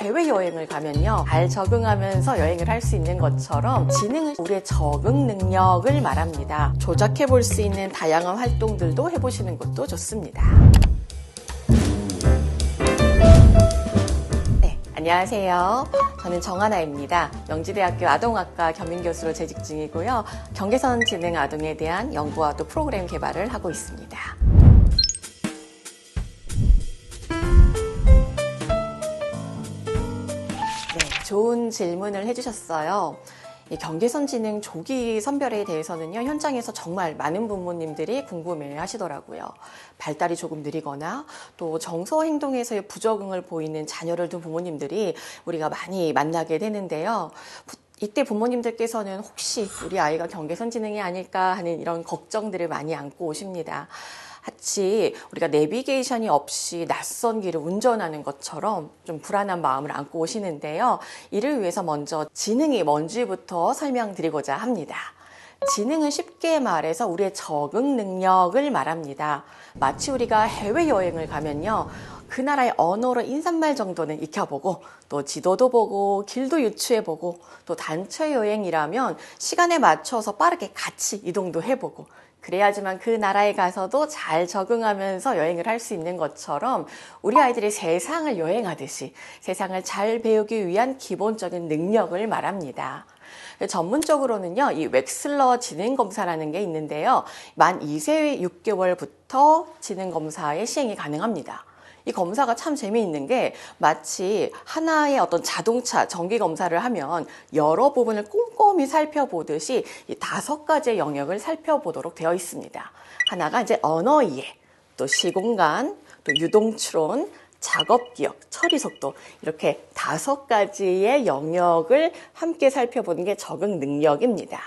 해외여행을 가면요, 잘 적응하면서 여행을 할 수 있는 것처럼 지능은 우리의 적응 능력을 말합니다. 조작해 볼 수 있는 다양한 활동들도 해보시는 것도 좋습니다. 네, 안녕하세요. 저는 정하나입니다. 명지대학교 아동학과 겸임교수로 재직 중이고요. 경계선 지능 아동에 대한 연구와 또 프로그램 개발을 하고 있습니다. 좋은 질문을 해주셨어요. 이 경계선 지능 조기 선별에 대해서는요, 현장에서 정말 많은 부모님들이 궁금해 하시더라고요. 발달이 조금 느리거나 또 정서 행동에서의 부적응을 보이는 자녀를 둔 부모님들이 우리가 많이 만나게 되는데요. 이때 부모님들께서는 혹시 우리 아이가 경계선 지능이 아닐까 하는 이런 걱정들을 많이 안고 오십니다. 마치 우리가 내비게이션이 없이 낯선 길을 운전하는 것처럼 좀 불안한 마음을 안고 오시는데요. 이를 위해서 먼저 지능이 뭔지부터 설명드리고자 합니다. 지능은 쉽게 말해서 우리의 적응 능력을 말합니다. 마치 우리가 해외여행을 가면요, 그 나라의 언어로 인사말 정도는 익혀보고 또 지도도 보고 길도 유추해보고 또 단체 여행이라면 시간에 맞춰서 빠르게 같이 이동도 해보고 그래야지만 그 나라에 가서도 잘 적응하면서 여행을 할 수 있는 것처럼 우리 아이들이 세상을 여행하듯이 세상을 잘 배우기 위한 기본적인 능력을 말합니다. 전문적으로는요, 이 웩슬러 지능검사라는 게 있는데요. 만 2세 6개월부터 지능검사의 시행이 가능합니다. 이 검사가 참 재미있는 게 마치 하나의 어떤 자동차 정기 검사를 하면 여러 부분을 꼼꼼히 살펴보듯이 이 5가지의 영역을 살펴보도록 되어 있습니다. 하나가 이제 언어 이해, 또 시공간, 또 유동추론, 작업 기억, 처리 속도, 이렇게 5가지의 영역을 함께 살펴보는 게 적응 능력입니다.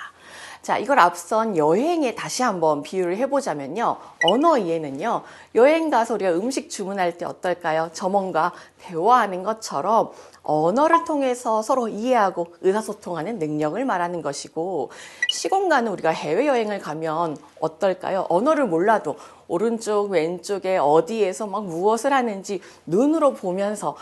자, 이걸 앞선 여행에 다시 한번 비유를 해보자면요. 언어 이해는요, 여행 가서 우리가 음식 주문할 때 어떨까요? 점원과 대화하는 것처럼 언어를 통해서 서로 이해하고 의사소통하는 능력을 말하는 것이고, 시공간은 우리가 해외여행을 가면 어떨까요? 언어를 몰라도 오른쪽, 왼쪽에 어디에서 막 무엇을 하는지 눈으로 보면서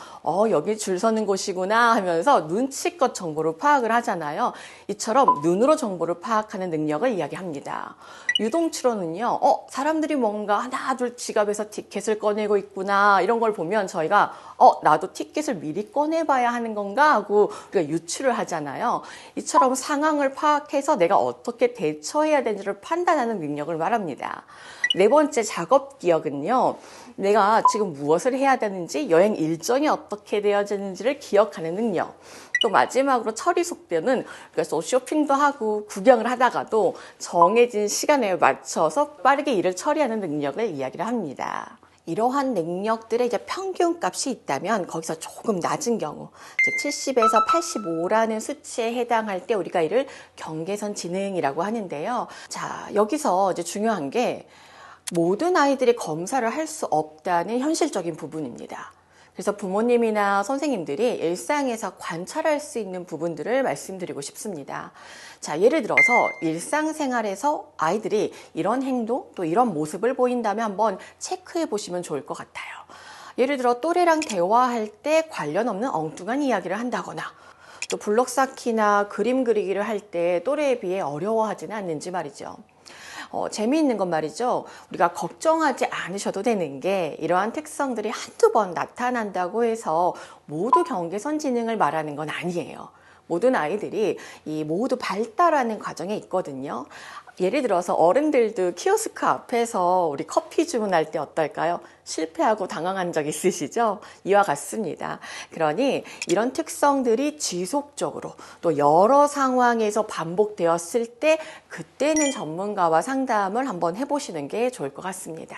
여기 줄 서는 곳이구나 하면서 눈치껏 정보를 파악을 하잖아요. 이처럼 눈으로 정보를 파악하는 능력을 이야기합니다. 유동추론은요, 사람들이 뭔가 하나 둘 지갑에서 티켓을 꺼내고 있구나, 이런 걸 보면 저희가 나도 티켓을 미리 꺼내봐야 하는 건가 하고 우리가 유추를 하잖아요. 이처럼 상황을 파악해서 내가 어떻게 대처해야 되는지를 판단하는 능력을 말합니다. 4번째 작업 기억은요, 내가 지금 무엇을 해야 되는지, 여행 일정이 어떻게 되어지는지를 기억하는 능력. 또 마지막으로 처리 속도는 그래서 쇼핑도 하고 구경을 하다가도 정해진 시간에 맞춰서 빠르게 일을 처리하는 능력을 이야기를 합니다. 이러한 능력들의 이제 평균값이 있다면 거기서 조금 낮은 경우, 즉 70에서 85라는 수치에 해당할 때 우리가 이를 경계선 지능이라고 하는데요. 자, 여기서 이제 중요한 게 모든 아이들이 검사를 할 수 없다는 현실적인 부분입니다. 그래서 부모님이나 선생님들이 일상에서 관찰할 수 있는 부분들을 말씀드리고 싶습니다. 자, 예를 들어서 일상생활에서 아이들이 이런 행동, 또 이런 모습을 보인다면 한번 체크해 보시면 좋을 것 같아요. 예를 들어 또래랑 대화할 때 관련 없는 엉뚱한 이야기를 한다거나, 또 블록 쌓기나 그림 그리기를 할 때 또래에 비해 어려워하지는 않는지 말이죠. 재미있는 건 말이죠. 우리가 걱정하지 않으셔도 되는 게 이러한 특성들이 한두 번 나타난다고 해서 모두 경계선 지능을 말하는 건 아니에요. 모든 아이들이 모두 발달하는 과정에 있거든요. 예를 들어서 어른들도 키오스크 앞에서 우리 커피 주문할 때 어떨까요? 실패하고 당황한 적 있으시죠? 이와 같습니다. 그러니 이런 특성들이 지속적으로 또 여러 상황에서 반복되었을 때 그때는 전문가와 상담을 한번 해보시는 게 좋을 것 같습니다.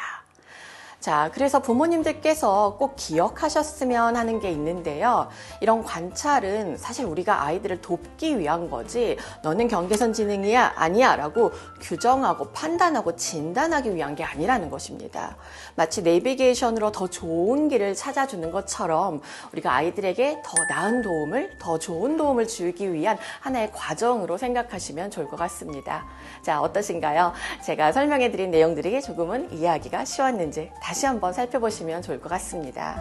자, 그래서 부모님들께서 꼭 기억하셨으면 하는 게 있는데요. 이런 관찰은 사실 우리가 아이들을 돕기 위한 거지, 너는 경계선 지능이야, 아니야 라고 규정하고 판단하고 진단하기 위한 게 아니라는 것입니다. 마치 내비게이션으로 더 좋은 길을 찾아주는 것처럼 우리가 아이들에게 더 나은 도움을, 더 좋은 도움을 주기 위한 하나의 과정으로 생각하시면 좋을 것 같습니다. 자, 어떠신가요? 제가 설명해드린 내용들이 조금은 이해하기가 쉬웠는지 다시 한번 살펴보시면 좋을 것 같습니다.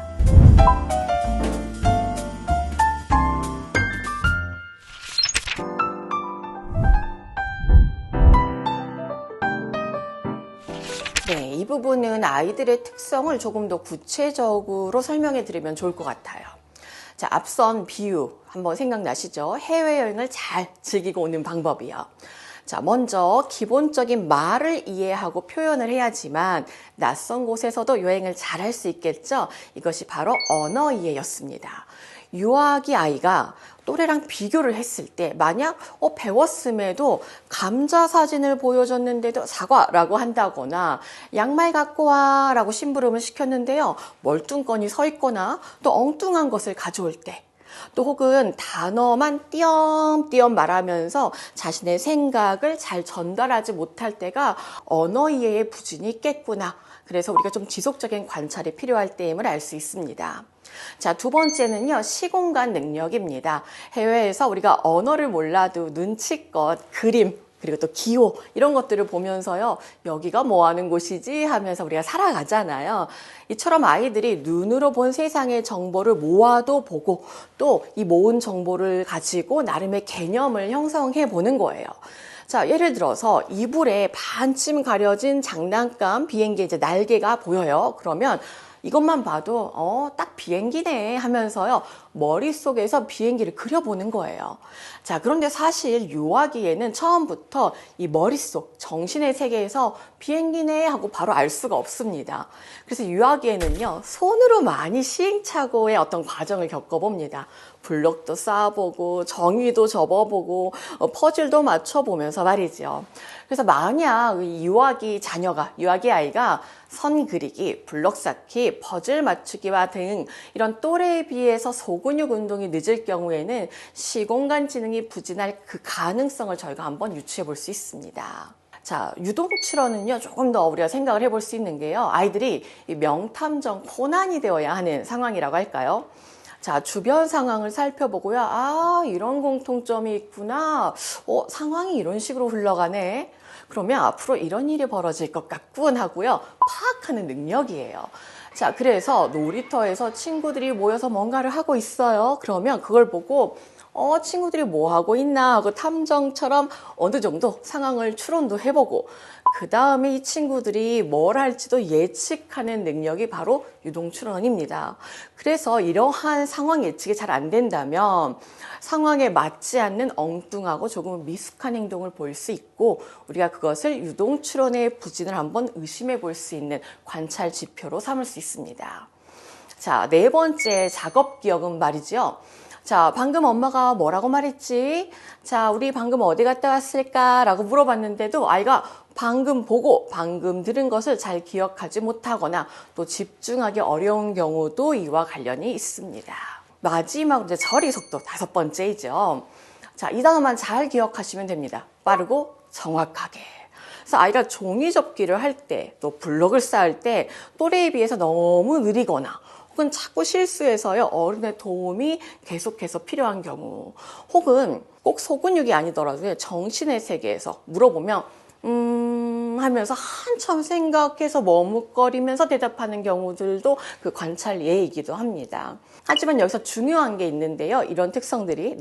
부분은 아이들의 특성을 조금 더 구체적으로 설명해 드리면 좋을 것 같아요. 자, 앞선 비유 한번 생각나시죠? 해외여행을 잘 즐기고 오는 방법이요. 자, 먼저 기본적인 말을 이해하고 표현을 해야지만 낯선 곳에서도 여행을 잘 할 수 있겠죠? 이것이 바로 언어 이해였습니다. 유아기 아이가 또래랑 비교를 했을 때 만약 배웠음에도 감자 사진을 보여줬는데도 사과라고 한다거나 양말 갖고 와라고 심부름을 시켰는데요. 멀뚱거니 서 있거나 또 엉뚱한 것을 가져올 때 또 혹은 단어만 띄엄띄엄 말하면서 자신의 생각을 잘 전달하지 못할 때가 언어 이해의 부진이 있겠구나. 그래서 우리가 좀 지속적인 관찰이 필요할 때임을 알 수 있습니다. 자, 두 번째는요, 시공간 능력입니다. 해외에서 우리가 언어를 몰라도 눈치껏 그림, 그리고 또 기호 이런 것들을 보면서요, 여기가 뭐 하는 곳이지 하면서 우리가 살아가잖아요. 이처럼 아이들이 눈으로 본 세상의 정보를 모아도 보고 또 이 모은 정보를 가지고 나름의 개념을 형성해 보는 거예요. 자, 예를 들어서 이불에 반쯤 가려진 장난감 비행기 이제 날개가 보여요. 그러면 이것만 봐도 딱 비행기네 하면서요, 머릿속에서 비행기를 그려보는 거예요. 자, 그런데 사실 유아기에는 처음부터 이 머릿속 정신의 세계에서 비행기네 하고 바로 알 수가 없습니다. 그래서 유아기에는요, 손으로 많이 시행착오의 어떤 과정을 겪어봅니다. 블록도 쌓아보고 정의도 접어보고 퍼즐도 맞춰보면서 말이죠. 그래서 만약 이 유아기 아이가 선 그리기, 블록 쌓기, 퍼즐 맞추기와 등 이런 또래에 비해서 소근육 운동이 늦을 경우에는 시공간 지능이 부진할 그 가능성을 저희가 한번 유추해 볼 수 있습니다. 자, 유동출언은요, 조금 더 우리가 생각을 해볼 수 있는 게요, 아이들이 명탐정 코난이 되어야 하는 상황이라고 할까요? 자, 주변 상황을 살펴보고요. 아, 이런 공통점이 있구나. 상황이 이런 식으로 흘러가네. 그러면 앞으로 이런 일이 벌어질 것 같군 하고요. 파악하는 능력이에요. 자, 그래서 놀이터에서 친구들이 모여서 뭔가를 하고 있어요. 그러면 그걸 보고 친구들이 뭐 하고 있나 하고 탐정처럼 어느 정도 상황을 추론도 해보고 그 다음에 이 친구들이 뭘 할지도 예측하는 능력이 바로 유동추론입니다. 그래서 이러한 상황 예측이 잘 안 된다면 상황에 맞지 않는 엉뚱하고 조금 미숙한 행동을 보일 수 있고 우리가 그것을 유동추론의 부진을 한번 의심해 볼 수 있는 관찰 지표로 삼을 수 있습니다. 자, 네 번째 작업 기억은 말이죠. 자, 방금 엄마가 뭐라고 말했지? 자, 우리 방금 어디 갔다 왔을까? 라고 물어봤는데도 아이가 방금 보고 방금 들은 것을 잘 기억하지 못하거나 또 집중하기 어려운 경우도 이와 관련이 있습니다. 마지막으로 이제 처리 속도 다섯 번째이죠. 자, 이 단어만 잘 기억하시면 됩니다. 빠르고 정확하게. 그래서 아이가 종이 접기를 할 때, 또 블록을 쌓을 때 또래에 비해서 너무 느리거나 혹은 자꾸 실수해서요, 어른의 도움이 계속해서 필요한 경우, 혹은 꼭 소근육이 아니더라도 정신의 세계에서 물어보면 하면서 한참 생각해서 머뭇거리면서 대답하는 경우들도 그 관찰 예이기도 합니다. 하지만 여기서 중요한 게 있는데요. 이런 특성들이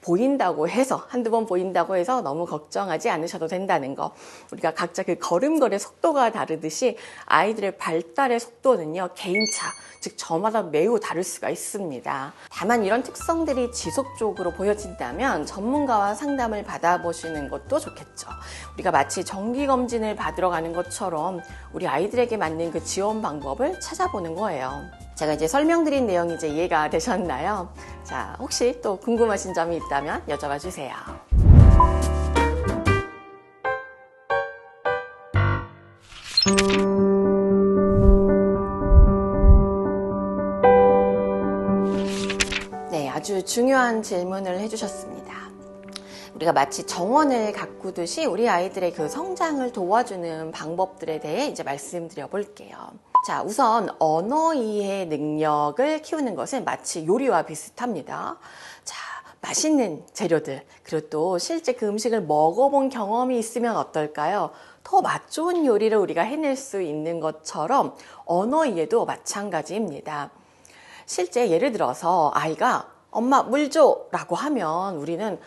보인다고 해서 한두 번 보인다고 해서 너무 걱정하지 않으셔도 된다는 거. 우리가 각자 그 걸음걸이의 속도가 다르듯이 아이들의 발달의 속도는요, 개인차, 즉 저마다 매우 다를 수가 있습니다. 다만 이런 특성들이 지속적으로 보여진다면 전문가와 상담을 받아보시는 것도 좋겠죠. 우리가 마치 정기검진을 받으러 가는 것처럼 우리 아이들에게 맞는 그 지원 방법을 찾아보는 거예요. 제가 이제 설명드린 내용이 이제 이해가 되셨나요? 자, 혹시 또 궁금하신 점이 있다면 여쭤봐 주세요. 네, 아주 중요한 질문을 해주셨습니다. 우리가 마치 정원을 가꾸듯이 우리 아이들의 그 성장을 도와주는 방법들에 대해 이제 말씀드려 볼게요. 자, 우선 언어 이해 능력을 키우는 것은 마치 요리와 비슷합니다. 자, 맛있는 재료들, 그리고 또 실제 그 음식을 먹어본 경험이 있으면 어떨까요? 더 맛 좋은 요리를 우리가 해낼 수 있는 것처럼 언어 이해도 마찬가지입니다. 실제 예를 들어서 아이가 엄마 물 줘! 라고 하면 우리는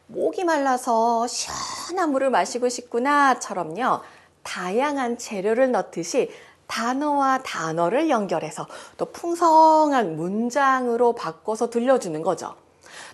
목이 말라서 시원한 물을 마시고 싶구나 처럼요, 다양한 재료를 넣듯이 단어와 단어를 연결해서 또 풍성한 문장으로 바꿔서 들려주는 거죠.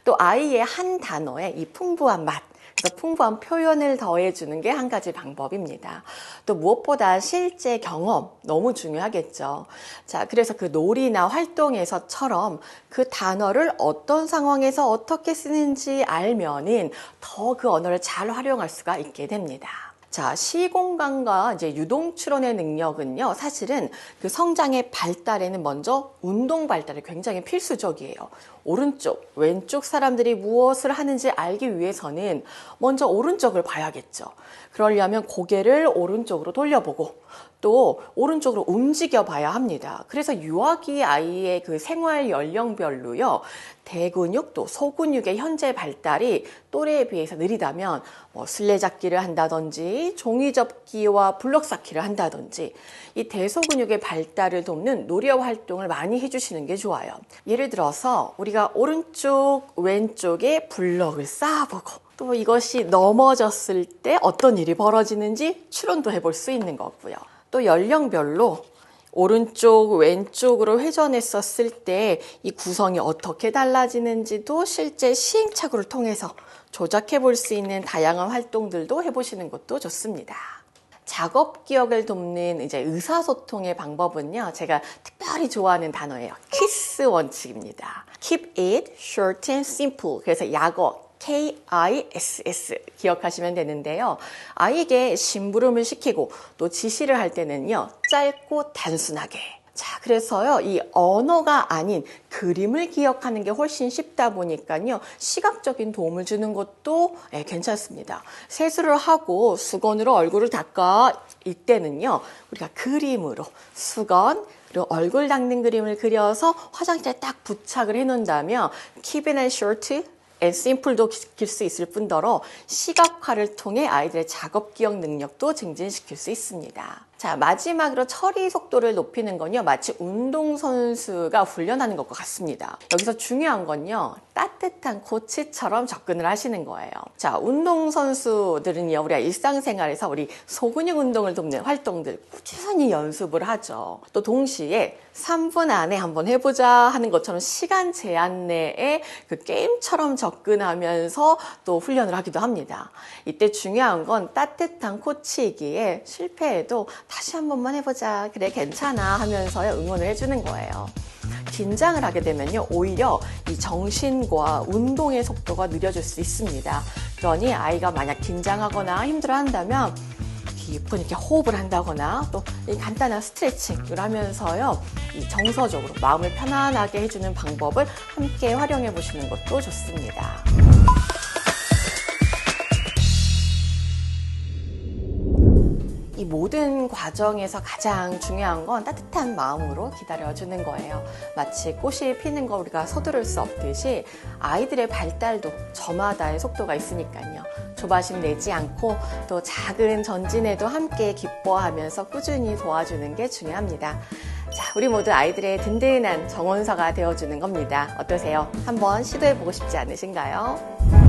또 아이의 한 단어에 이 풍부한 맛, 그래서 풍부한 표현을 더해주는 게 한 가지 방법입니다. 또 무엇보다 실제 경험 너무 중요하겠죠. 자, 그래서 그 놀이나 활동에서처럼 그 단어를 어떤 상황에서 어떻게 쓰는지 알면은 더 그 언어를 잘 활용할 수가 있게 됩니다. 자, 시공간과 이제 유동 추론의 능력은요, 사실은 그 성장의 발달에는 먼저 운동 발달이 굉장히 필수적이에요. 오른쪽, 왼쪽 사람들이 무엇을 하는지 알기 위해서는 먼저 오른쪽을 봐야겠죠. 그러려면 고개를 오른쪽으로 돌려보고 또 오른쪽으로 움직여 봐야 합니다. 그래서 유아기 아이의 그 생활 연령별로요, 대근육 또 소근육의 현재 발달이 또래에 비해서 느리다면 술래잡기를 한다든지 종이접기와 블럭 쌓기를 한다든지 이 대소근육의 발달을 돕는 놀이 활동을 많이 해주시는 게 좋아요. 예를 들어서 우리가 오른쪽 왼쪽에 블럭을 쌓아보고 또 이것이 넘어졌을 때 어떤 일이 벌어지는지 추론도 해볼 수 있는 거고요. 또 연령별로 오른쪽 왼쪽으로 회전했었을 때 이 구성이 어떻게 달라지는지도 실제 시행착오를 통해서 조작해 볼 수 있는 다양한 활동들도 해보시는 것도 좋습니다. 작업 기억을 돕는 이제 의사소통의 방법은요, 제가 특별히 좋아하는 단어예요. 키스 원칙입니다. Keep it short and simple. 그래서 약어 KISS 기억하시면 되는데요. 아이에게 심부름을 시키고 또 지시를 할 때는요, 짧고 단순하게. 자, 그래서요, 이 언어가 아닌 그림을 기억하는 게 훨씬 쉽다 보니까요, 시각적인 도움을 주는 것도 괜찮습니다. 세수를 하고 수건으로 얼굴을 닦아 이때는요, 우리가 그림으로 수건, 그리고 얼굴 닦는 그림을 그려서 화장실에 딱 부착을 해놓는다면 Keep it short and simple도 지킬 수 있을 뿐더러 시각화를 통해 아이들의 작업 기억 능력도 증진시킬 수 있습니다. 자, 마지막으로 처리 속도를 높이는 건요, 마치 운동선수가 훈련하는 것과 같습니다. 여기서 중요한 건요, 따뜻한 코치처럼 접근을 하시는 거예요. 자, 운동선수들은요, 우리가 일상생활에서 우리 소근육 운동을 돕는 활동들 꾸준히 연습을 하죠. 또 동시에 3분 안에 한번 해보자 하는 것처럼 시간 제한 내에 그 게임처럼 접근하면서 또 훈련을 하기도 합니다. 이때 중요한 건 따뜻한 코치이기에 실패해도 다시 한 번만 해보자, 그래 괜찮아 하면서요, 응원을 해주는 거예요. 긴장을 하게 되면요, 오히려 이 정신과 운동의 속도가 느려질 수 있습니다. 그러니 아이가 만약 긴장하거나 힘들어한다면 깊은 이렇게 호흡을 한다거나 또 이 간단한 스트레칭을 하면서요, 이 정서적으로 마음을 편안하게 해주는 방법을 함께 활용해 보시는 것도 좋습니다. 이 모든 과정에서 가장 중요한 건 따뜻한 마음으로 기다려주는 거예요. 마치 꽃이 피는 거 우리가 서두를 수 없듯이 아이들의 발달도 저마다의 속도가 있으니까요. 조바심 내지 않고 또 작은 전진에도 함께 기뻐하면서 꾸준히 도와주는 게 중요합니다. 자, 우리 모두 아이들의 든든한 정원서가 되어주는 겁니다. 어떠세요? 한번 시도해보고 싶지 않으신가요?